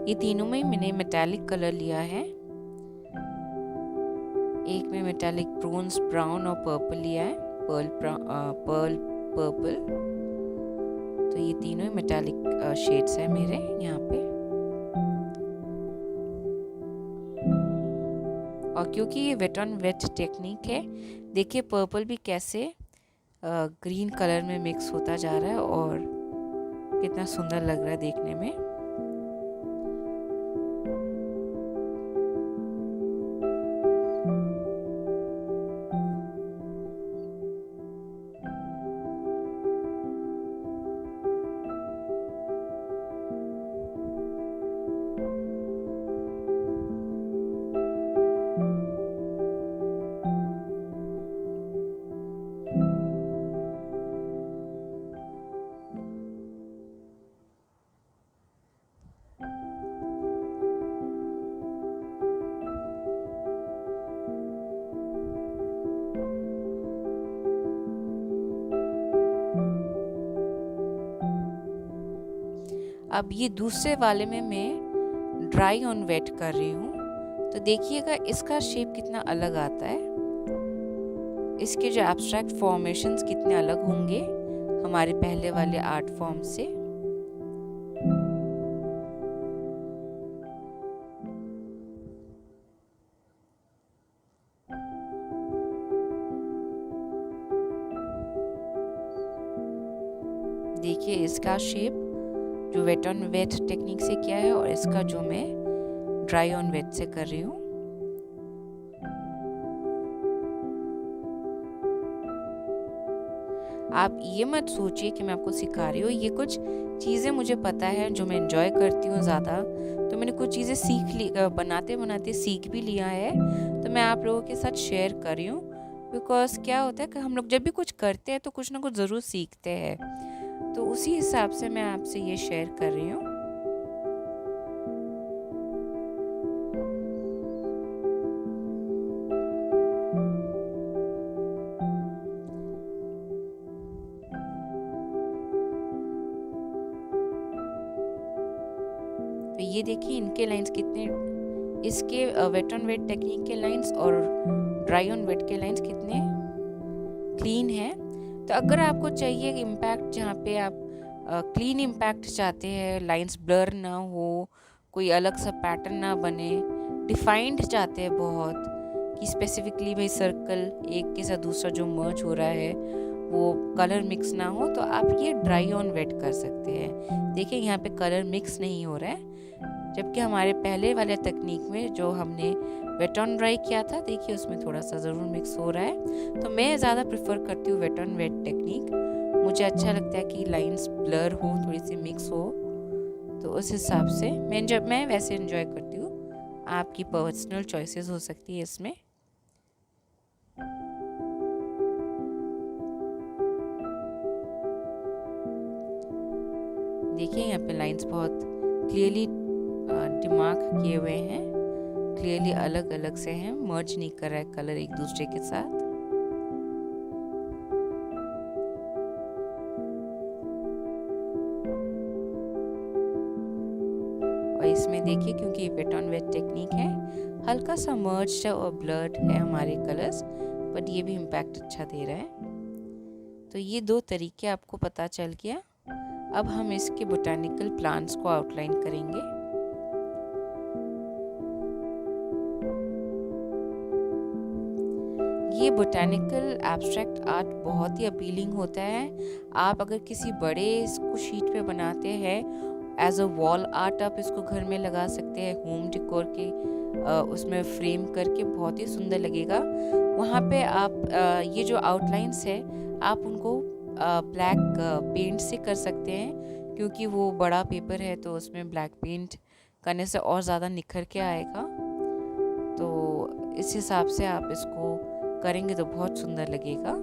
ये तीनों में मैंने मेटालिक कलर लिया है। एक में मेटालिक ब्रोंज ब्राउन और पर्पल लिया है, पर्ल पर्पल। तो ये तीनों मेटालिक शेड्स हैं मेरे यहाँ पे। और क्योंकि ये वेट ऑन वेट टेक्निक है, देखिए पर्पल भी कैसे ग्रीन कलर में मिक्स होता जा रहा है और कितना सुंदर लग रहा है देखने में। अब ये दूसरे वाले में मैं ड्राई ऑन वेट कर रही हूँ, तो देखिएगा इसका शेप कितना अलग आता है। इसके जो एब्स्ट्रैक्ट फॉर्मेशंस कितने अलग होंगे हमारे पहले वाले आर्ट फॉर्म से। देखिए इसका शेप जो वेट ऑन वेट टेक्निक से किया है और इसका जो मैं ड्राई ऑन वेट से कर रही हूँ। आप ये मत सोचिए कि मैं आपको सिखा रही हूँ, ये कुछ चीज़ें मुझे पता है जो मैं एंजॉय करती हूँ ज़्यादा, तो मैंने कुछ चीज़ें सीख ली, बनाते बनाते सीख भी लिया है, तो मैं आप लोगों के साथ शेयर कर रही हूँ। बिकॉज क्या होता है कि हम लोग जब भी कुछ करते हैं तो कुछ ना कुछ ज़रूर सीखते हैं, तो उसी हिसाब से मैं आपसे ये शेयर कर रही हूँ। तो ये देखिए इनके लाइंस कितने, इसके वेट ऑन वेट टेक्निक के लाइंस और ड्राई ऑन वेट के लाइंस कितने क्लीन है। तो अगर आपको चाहिए इम्पैक्ट जहाँ पे आप क्लीन इम्पैक्ट चाहते हैं, लाइंस ब्लर ना हो, कोई अलग सा पैटर्न ना बने, डिफाइंड चाहते हैं बहुत कि स्पेसिफिकली भाई सर्कल एक के साथ दूसरा जो मर्ज हो रहा है वो कलर मिक्स ना हो, तो आप ये ड्राई ऑन वेट कर सकते हैं। देखिए यहाँ पे कलर मिक्स नहीं हो रहा है, जबकि हमारे पहले वाले तकनीक में जो हमने वेट ऑन ड्राई किया था, देखिए उसमें थोड़ा सा ज़रूर मिक्स हो रहा है। तो मैं ज़्यादा प्रेफर करती हूँ वेट ऑन वेट टेक्निक, मुझे अच्छा लगता है कि लाइंस ब्लर हो, थोड़ी सी मिक्स हो, तो उस हिसाब से मैं वैसे एंजॉय करती हूँ। आपकी पर्सनल चॉइसेस हो सकती है इसमें। देखिए यहाँ पे लाइंस बहुत क्लियरली दिमाग किए हुए हैं, क्लियरली अलग अलग से हैं, मर्ज नहीं कर रहा है कलर एक दूसरे के साथ। और इसमें देखिए क्योंकि वेट ऑन वेट टेक्निक है, हल्का सा मर्ज और ब्लर्ड है हमारे कलर्स, बट ये भी इम्पैक्ट अच्छा दे रहा है। तो ये दो तरीके आपको पता चल गया। अब हम इसके बोटानिकल प्लांट्स को आउटलाइन करेंगे। ये बोटानिकल एब्स्ट्रैक्ट आर्ट बहुत ही अपीलिंग होता है। आप अगर किसी बड़े इसको शीट पे बनाते हैं, एज अ वॉल आर्ट आप इसको घर में लगा सकते हैं, होम डेकोर के उसमें फ्रेम करके बहुत ही सुंदर लगेगा। वहाँ पे आप ये जो आउटलाइंस है आप उनको ब्लैक पेंट से कर सकते हैं, क्योंकि वो बड़ा पेपर है तो उसमें ब्लैक पेंट करने से और ज़्यादा निखर के आएगा। तो इस हिसाब से आप इसको करेंगे तो बहुत सुंदर लगेगा।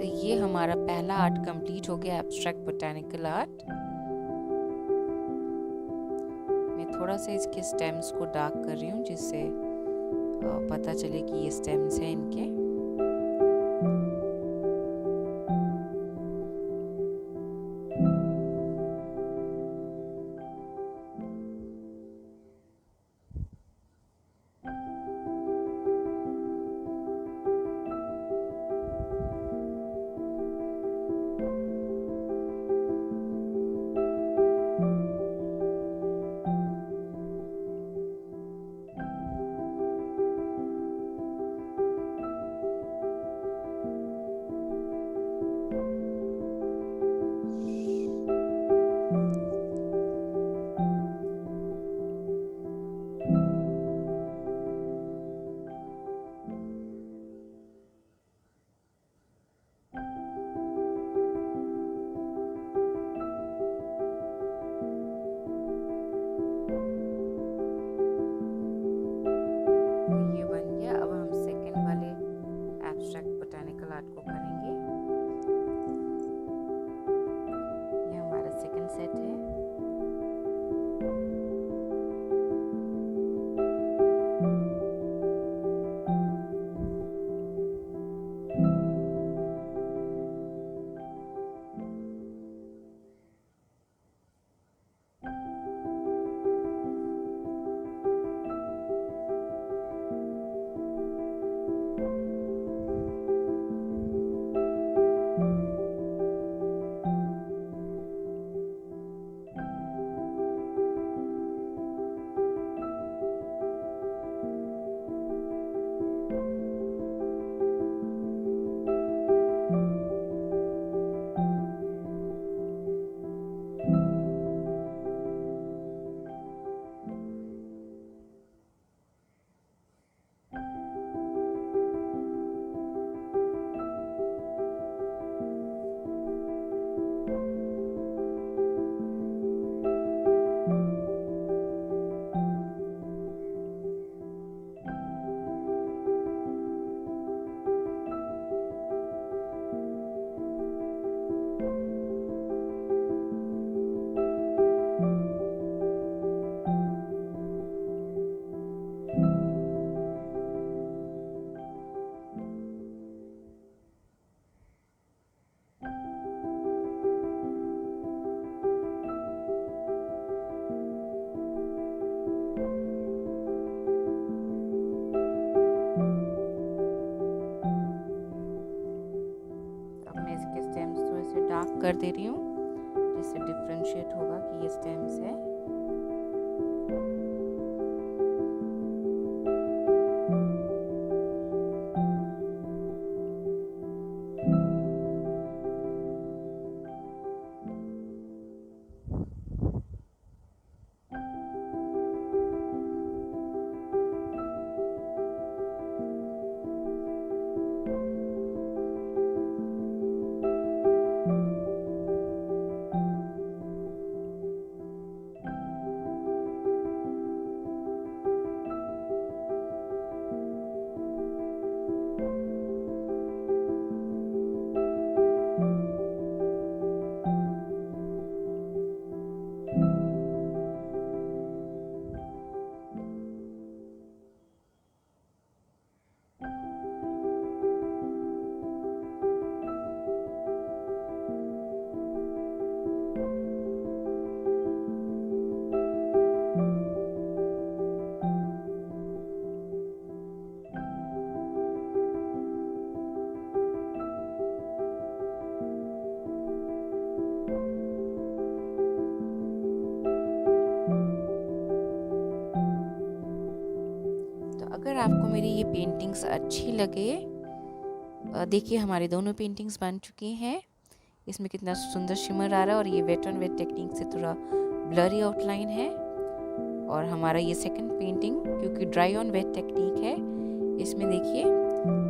ये हमारा पहला आर्ट कंप्लीट हो गया, एब्स्ट्रैक्ट बोटैनिकल आर्ट। मैं थोड़ा सा इसके स्टेम्स को डार्क कर रही हूँ जिससे पता चले कि ये स्टेम्स हैं इनके। आर्ट को करेंगे। ये हमारा सेकंड सेट है। डार्क कर दे रही हूँ जिससे डिफरेंशिएट होगा कि ये स्टेम्स है। अगर आपको मेरी ये पेंटिंग्स अच्छी लगे, देखिए हमारी दोनों पेंटिंग्स बन चुकी हैं। इसमें कितना सुंदर शिमर आ रहा है और ये वेट ऑन वेट टेक्निक से थोड़ा ब्लरी आउटलाइन है। और हमारा ये सेकंड पेंटिंग क्योंकि ड्राई ऑन वेट टेक्निक है, इसमें देखिए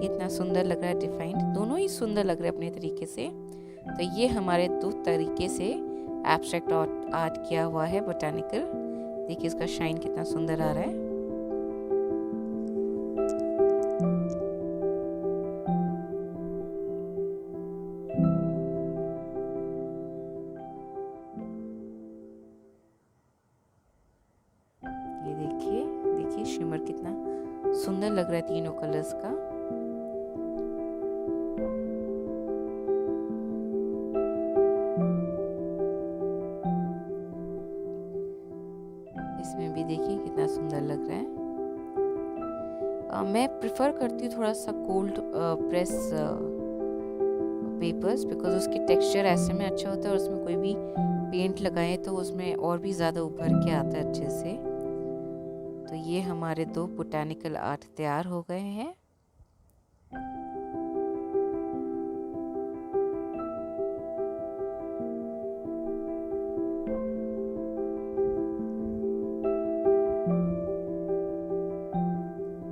कितना सुंदर लग रहा है, डिफाइंड। दोनों ही सुंदर लग रहे हैं अपने तरीके से। तो ये हमारे दो तरीके से एब्स्ट्रैक्ट आर्ट किया हुआ है बोटैनिकल। देखिए इसका शाइन कितना सुंदर आ रहा है। सुंदर लग रहा है तीनों कलर्स का। इसमें भी देखिए कितना सुंदर लग रहा है। मैं प्रिफर करती हूँ थोड़ा सा कोल्ड प्रेस पेपर्स, बिकॉज उसकी टेक्सचर ऐसे में अच्छा होता है और उसमें कोई भी पेंट लगाए तो उसमें और भी ज़्यादा उभर के आता है अच्छे से। तो ये हमारे 2 बोटैनिकल आर्ट तैयार हो गए हैं।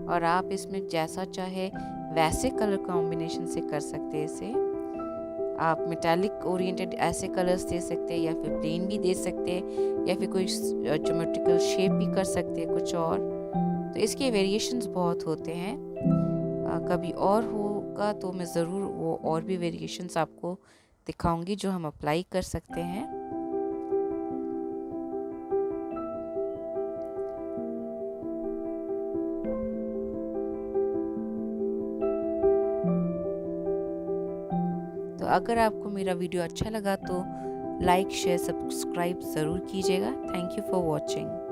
और आप इसमें जैसा चाहे वैसे कलर कॉम्बिनेशन से कर सकते हैं इसे। आप मेटालिक ओरिएंटेड ऐसे कलर्स दे सकते हैं या फिर प्लेन भी दे सकते हैं या फिर कोई ज्योमेट्रिकल शेप भी कर सकते हैं कुछ और। तो इसके वेरिएशंस बहुत होते हैं। कभी और होगा तो मैं ज़रूर वो और भी वेरिएशंस आपको दिखाऊंगी जो हम अप्लाई कर सकते हैं। तो अगर आपको मेरा वीडियो अच्छा लगा तो लाइक शेयर सब्सक्राइब ज़रूर कीजिएगा। Thank you for watching.